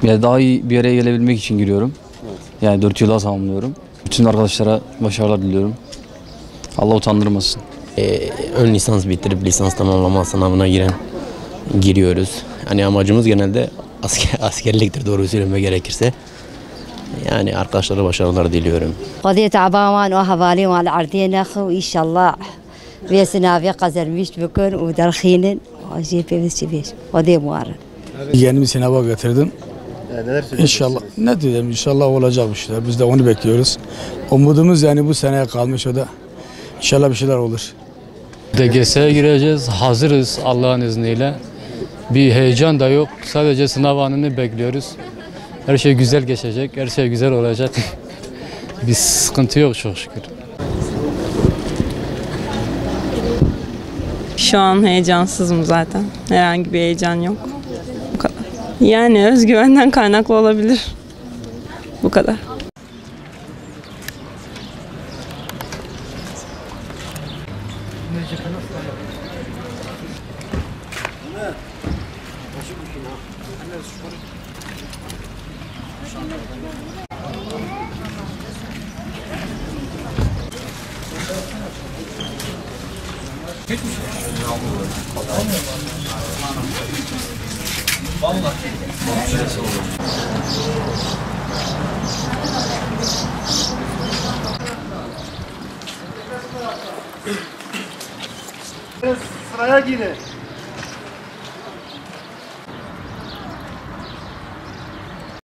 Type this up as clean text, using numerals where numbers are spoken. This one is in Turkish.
Ya daha iyi bir yere gelebilmek için giriyorum. Evet. Yani 4 yıla tamamlıyorum. Bütün arkadaşlara başarılar diliyorum. Allah utandırmasın. Ön lisans bitirip lisans tamamlama sınavına giriyoruz. Hani amacımız genelde askerliktir, doğru söylemek gerekirse. Yani arkadaşlara başarılar diliyorum. قضية عبامان وحوالي والعرضين أخو إن شاء الله في سنافي قزر مش بكون ودرخين وأجيب بس بيش قضية موارد. Yeni bir sınava getirdim. İnşallah. Ne diyeyim, inşallah olacak bir şeyler. Biz de onu bekliyoruz. Umudumuz yani bu seneye kalmış, o da inşallah bir şeyler olur. DGS'ye gireceğiz. Hazırız Allah'ın izniyle. Bir heyecan da yok. Sadece sınav anını bekliyoruz. Her şey güzel geçecek. Her şey güzel olacak. Bir sıkıntı yok çok şükür. Şu an heyecansızım zaten. Herhangi bir heyecan yok. Bu kadar. Yani özgüvenden kaynaklı olabilir. Bu kadar. Sıraya girin.